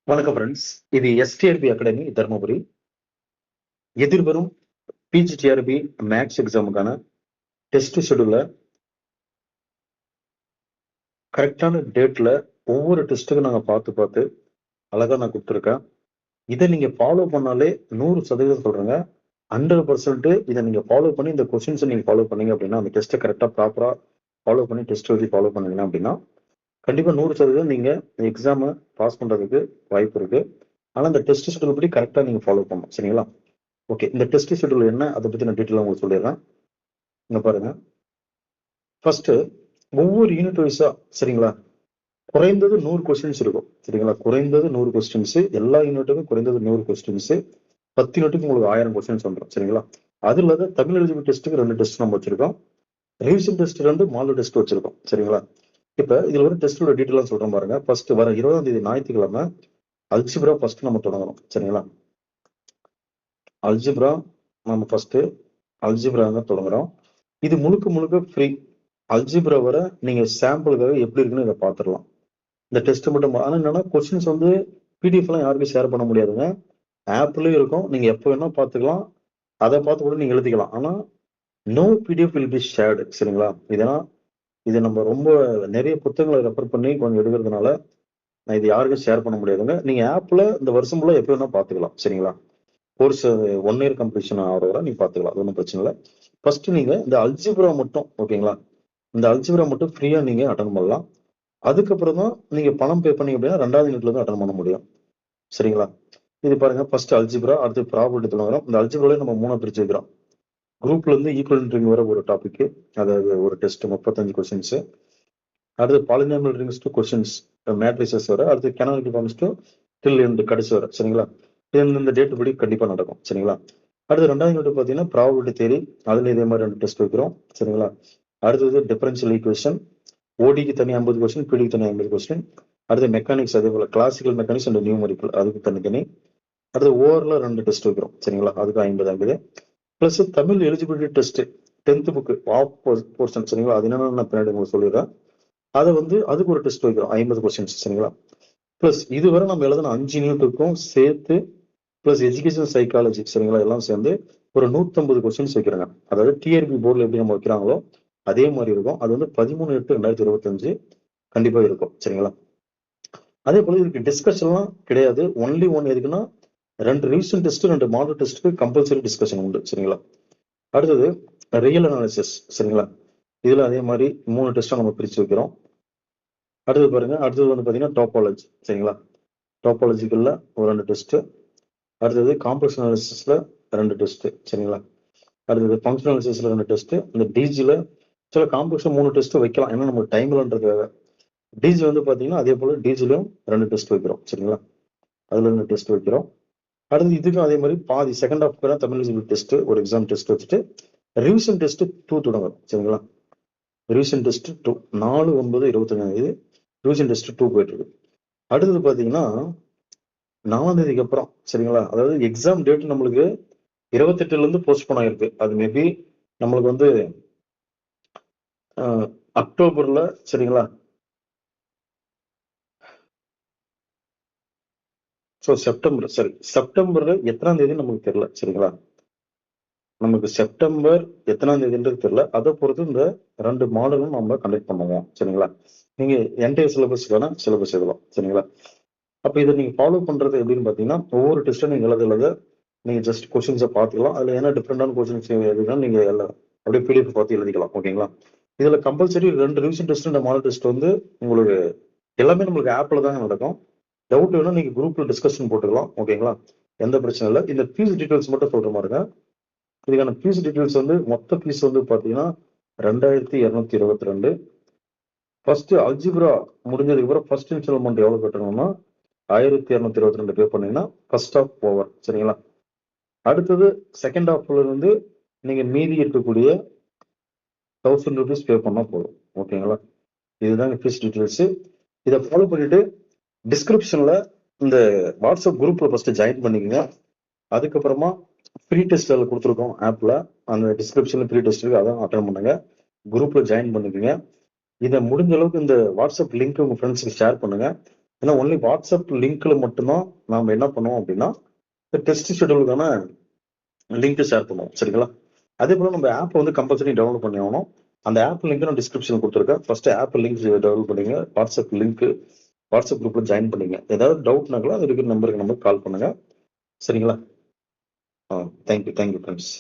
வணக்கம் ஃப்ரெண்ட்ஸ். இது எஸ்டிஆர்பி அகாடமி தர்மபுரி. எதிர்வரும் பிஜிடிஆர்பி மேக்ஸ் எக்ஸாமுக்கான டெஸ்ட் ஷெடியூல கரெக்டான டேட்ல ஒவ்வொரு டெஸ்ட்டுக்கும் நாங்க பார்த்து அழகா நான் கொடுத்துருக்கேன். இதை நீங்க ஃபாலோ பண்ணாலே 100% சொல்றேங்க. 100% இதை நீங்க ஃபாலோ பண்ணி இந்த கொஸ்டின்ஸை நீங்க ஃபாலோ பண்ணீங்க அப்படின்னா, அந்த டெஸ்ட்டை கரெக்டா ப்ராப்பரா ஃபாலோ பண்ணி டெஸ்ட் எழுதி ஃபாலோ பண்ணீங்கன்னா அப்படின்னா, கண்டிப்பா 100% நீங்க எக்ஸாமை பாஸ் பண்றதுக்கு வாய்ப்பு இருக்கு. ஆனா இந்த டெஸ்ட் ஷெடியூல் படி கரெக்டா நீங்க ஃபாலோ பண்ணணும். சரிங்களா? ஓகே. இந்த டெஸ்ட் ஷெட்யூல் என்ன? அதை பத்தி நான் டீட்டெயிலா உங்களுக்கு சொல்லிடுறேன். இங்க பாருங்க. ஃபர்ஸ்ட் ஒவ்வொரு யூனிட் வைஸா சரிங்களா? குறைந்தது 100 கொஸ்டின்ஸ் இருக்கும். சரிங்களா? குறைந்தது 100 கொஸ்டின்ஸ். எல்லா யூனிட்டுக்கும் குறைந்தது 100 கொஸ்டின்ஸ். 10 யூனிட்டுக்கு உங்களுக்கு 1000 கொஸ்டின்ஸ் வந்துடும். சரிங்களா? அதுல தமிழ் எலிஜிபிள் டெஸ்ட்டுக்கு 2 டெஸ்ட் நம்ம வச்சிருக்கோம். ரிவிஷன் டெஸ்ட் 2 மாடல் டெஸ்ட் வச்சிருக்கோம். சரிங்களா? இப்ப இதுல ஒரு டெஸ்டோட டீட்டெயிலா சொல்றேன் பாருங்க. ஃபர்ஸ்ட் வர 20ஆம் தேதி ஞாயிற்றுக்கிழமை அல்ஜிப்ரா ஃபர்ஸ்ட் நம்ம தொடங்கணும். சரிங்களா? அல்ஜிப்ரா நம்ம ஃபர்ஸ்ட் அல்ஜிப்ரா தான் தொடங்குறோம். இது முழுக்க ஃப்ரீ. அல்ஜிப்ரா வர நீங்க சாம்பிளுக்காக எப்படி இருக்குன்னு இதை பார்த்துடலாம். இந்த டெஸ்ட் மட்டும் ஆனா என்னன்னா கொஸ்டின்ஸ் பிடிஎஃப் எல்லாம் யாருக்கும் ஷேர் பண்ண முடியாதுங்க. ஆப்லயும் இருக்கும். நீங்க எப்போ வேணா பார்த்துக்கலாம். அதை பார்த்து கூட நீங்க எழுதிக்கலாம். ஆனா no PDF will be shared. சரிங்களா? இதெல்லாம் இது நம்ம ரொம்ப நிறைய புத்தகங்களை ரெஃபர் பண்ணி கொஞ்சம் எடுக்கிறதுனால நான் இது யாருக்கும் ஷேர் பண்ண முடியாதுங்க. நீங்க ஆப்ல இந்த வருஷம் ஃபுல்லா எப்போ வேணா பார்த்துக்கலாம். சரிங்களா? கோர்ஸ் 1 இயர் கம்ப்ளீஷன் ஆகிற வரை நீங்க பார்த்துக்கலாம். அது ஒன்றும் பிரச்சனை இல்லை. ஃபர்ஸ்ட் நீங்க இந்த அல்ஜிப்ரா மட்டும் ஓகேங்களா? இந்த அல்ஜிப்ரா மட்டும் ஃப்ரீயா நீங்க அட்டன் பண்ணலாம். அதுக்கப்புறம் தான் நீங்க பணம் பே பண்ணீங்க அப்படின்னா 2வது யூனிட்ல இருந்து அட்டன் பண்ண முடியும். சரிங்களா? இது பாருங்க. ஃபர்ஸ்ட் அல்ஜிப்ரா, அடுத்து ப்ராபபிலிட்டி தொடங்குறோம். இந்த அல்ஜிப்ரால நம்ம 3 பிரிச்சு வைக்கிறோம். குரூப்ல இருந்து ஈக்குவல் ரிங் வர ஒரு டாபிக், அதாவது ஒரு டெஸ்ட் 35 கொஸ்டின்ஸ். அடுத்து polynomial rings to questions, matrices வர. அடுத்து கேனானிக்கல் ஃபார்ம்ஸ் டு டில் எண்ட் கடைசி வர. சரிங்களா? இந்த டேட் படி கண்டிப்பா நடக்கும். சரிங்களா? அடுத்து 2வது யூனிட் பாத்தீங்கன்னா ப்ராபபிலிட்டி தியரி. அதுல இதே மாதிரி 2 டெஸ்ட் வைக்கிறோம். சரிங்களா? அடுத்தது டிஃபரன்ஷியல் ஈக்குவேஷன். ஓடிக்கு தனி 50 கொஸ்டின், பிடிக்கு தனி 50 கொஸ்டின். அடுத்து மெக்கானிக்ஸ், அதே போல கிளாசிக்கல் மெக்கானிக்ஸ் அண்ட் நியூமரிக்கல், அதுக்கு தனித்தனி. அடுத்து ஓவர்ல 2 டெஸ்ட் வைக்கிறோம். சரிங்களா? அதுக்கு 50 plus Tamil eligibility test 10th book of portion. சரிங்களா? அது என்னன்னு நான் பின்னாடி உங்களுக்கு சொல்லிடுறேன். அதை அதுக்கு ஒரு டெஸ்ட் வைக்கிறோம் 50 கொஸ்டின்ஸ். சரிங்களா? பிளஸ் இதுவரை நம்ம எழுதின 5 யூனிட்டுக்கும் சேர்த்து பிளஸ் எஜுகேஷன் சைக்காலஜி சரிங்களா எல்லாம் சேர்ந்து ஒரு 150 கொஸ்டின்ஸ் வைக்கிறாங்க. அதாவது டிஆர்பி போர்டில் எப்படி நம்ம வைக்கிறாங்களோ அதே மாதிரி இருக்கும். அது 13/8/2025 கண்டிப்பா இருக்கும். சரிங்களா? அதே போல இதுக்கு டிஸ்கஷன்லாம் கிடையாது. ஒன்லி ஒன் எதுக்குன்னா 2 ரிவிஷன் டெஸ்ட் 2 மாடல் டெஸ்ட்டுக்கு கம்பல்சரி டிஸ்கஷன் உண்டு. சரிங்களா? அடுத்தது ரியல் அனாலிசிஸ். சரிங்களா? இதுல அதே மாதிரி 3 டெஸ்ட்டை நம்ம பிரிச்சு வைக்கிறோம். அடுத்தது பாருங்க. அடுத்தது பாத்தீங்கன்னா டோபாலஜி. சரிங்களா? டோபாலஜிக்கல்ல ஒரு 2 டெஸ்ட். அடுத்தது காம்ப்ளெக்ஸ் அனாலிசிஸ்ல 2 டெஸ்ட். சரிங்களா? அடுத்தது ஃபங்க்ஷனல் அனாலிசிஸ்ல 2 டெஸ்ட். இந்த டிஜில சில காம்ப்ளெக்ஸ்ல 3 டெஸ்ட் வைக்கலாம். ஏன்னா நமக்கு டைம் இல்லன்றதுக்காக. டிஜி பாத்தீங்கன்னா அதே போல டிஜிலையும் 2 டெஸ்ட் வைக்கிறோம். சரிங்களா? அதுல 2 டெஸ்ட் வைக்கிறோம். அடுத்து இதுக்கும் அதே மாதிரி பாதி second half Tamil eligibility test ஒரு எக்ஸாம் டெஸ்ட் வச்சுட்டு ரிவிஷன் டெஸ்ட் 2 தொடங்கும். சரிங்களா? ரிவிஷன் டெஸ்ட் 2 4/9/25 ரிவிஷன் டெஸ்ட் 2 போயிட்டு இருக்கு. அடுத்தது பாத்தீங்கன்னா 4ஆம் தேதிக்கு அப்புறம் சரிங்களா? அதாவது எக்ஸாம் டேட் நம்மளுக்கு 28ல இருந்து போஸ்ட்போன் ஆயிருக்கு. அது மேபி நம்மளுக்கு அக்டோபர்ல சரிங்களா? ஸோ செப்டம்பர்ல எத்தனாம் தேதி நமக்கு தெரியல. சரிங்களா? நமக்கு செப்டம்பர் எத்தனாம் தேதின்றது தெரியல. அதை பொறுத்து இந்த 2 மாடலும் நம்ம கண்டக்ட் பண்ணுவோம். சரிங்களா? நீங்க என்டையர் சிலபஸ்க்கான சிலபஸ் எழுதலாம். சரிங்களா? அப்ப இதை நீங்க ஃபாலோ பண்றது எப்படின்னு பாத்தீங்கன்னா ஒவ்வொரு டெஸ்ட்டும் நீங்க எழுத நீங்க ஜஸ்ட் கொஸ்டின்ஸை பார்த்துக்கலாம். அதுல என்ன டிஃப்ரெண்டான கொஸ்டின்ஸ் எதுனா நீங்க அப்படியே பிடிஎஃப் பார்த்து எழுதிக்கலாம். ஓகேங்களா? இதுல கம்பல்சரி 2 ரிவிஷன் டெஸ்ட் இந்த மாடல் டெஸ்ட் உங்களுக்கு எல்லாமே நம்மளுக்கு ஆப்ல தாங்க நடக்கும். டவுட் வேணும் நீங்க குரூப்ல டிஸ்கஷன் போட்டுக்கலாம். ஓகேங்களா? எந்த பிரச்சனை இல்லை. இந்த ஃபீஸ் டீடைல்ஸ் மட்டும் சொல்ற மாதிரிங்க. இதுக்கான ஃபீஸ் டீடைல்ஸ் மொத்த ஃபீஸ் பாத்தீங்கன்னா 2222. ஃபர்ஸ்ட் அல்ஜிப்ரா முடிஞ்சதுக்கு அப்புறம் ஃபர்ஸ்ட் இன்ஸ்டால்மெண்ட் எவ்வளவு கட்டணும்னா 1222 பே பண்ணீங்கன்னா ஃபர்ஸ்ட் ஆஃப் ஓவர். சரிங்களா? அடுத்தது செகண்ட் ஹாஃப்ல இருந்து நீங்க மீதி இருக்கக்கூடிய 1000 rupees பே பண்ணா போதும். ஓகேங்களா? இதுதாங்க ஃபீஸ் டீடைல்ஸ். இதை ஃபாலோ பண்ணிட்டு டிஸ்கிரிப்ஷன்ல இந்த வாட்ஸ்அப் குரூப்ல ஃபர்ஸ்ட் ஜாயின் பண்ணிக்கங்க. அதுக்கப்புறமா ஃப்ரீ டெஸ்ட் அதில் கொடுத்துருக்கோம் ஆப்ல. அந்த டிஸ்கிரிப்ஷன்ல ஃப்ரீ டெஸ்ட் இருக்கு. அதான் அட்டன் பண்ணுங்க. குரூப்ல ஜாயின் பண்ணிக்கங்க. இதை முடிஞ்ச அளவுக்கு இந்த வாட்ஸ்அப் லிங்க் உங்க ஃப்ரெண்ட்ஸுக்கு ஷேர் பண்ணுங்க. ஏன்னா ஒன்லி வாட்ஸ்அப் லிங்க்ல மட்டும்தான் நாம என்ன பண்ணுவோம் அப்படின்னா இந்த டெஸ்ட் ஷெடியூலுக்கான லிங்க் ஷேர் பண்ணுவோம். சரிங்களா? அதே போல நம்ம ஆப் வந்து கம்பல்சரி டவுன்லோட் பண்ணி ஆகணும். அந்த ஆப் லிங்க் நான் டிஸ்கிரிப்ஷன் கொடுத்துருக்கேன். ஃபர்ஸ்ட் ஆப் லிங்க் டவுன்லோட் பண்ணிங்க. வாட்ஸ்அப் லிங்க் வாட்ஸ்அப் குரூப்ல ஜாயின் பண்ணிங்க. ஏதாவது டவுட்னாங்களா அது இருக்கிற நம்பருக்கு கால் பண்ணுங்க. சரிங்களா? Thank you friends.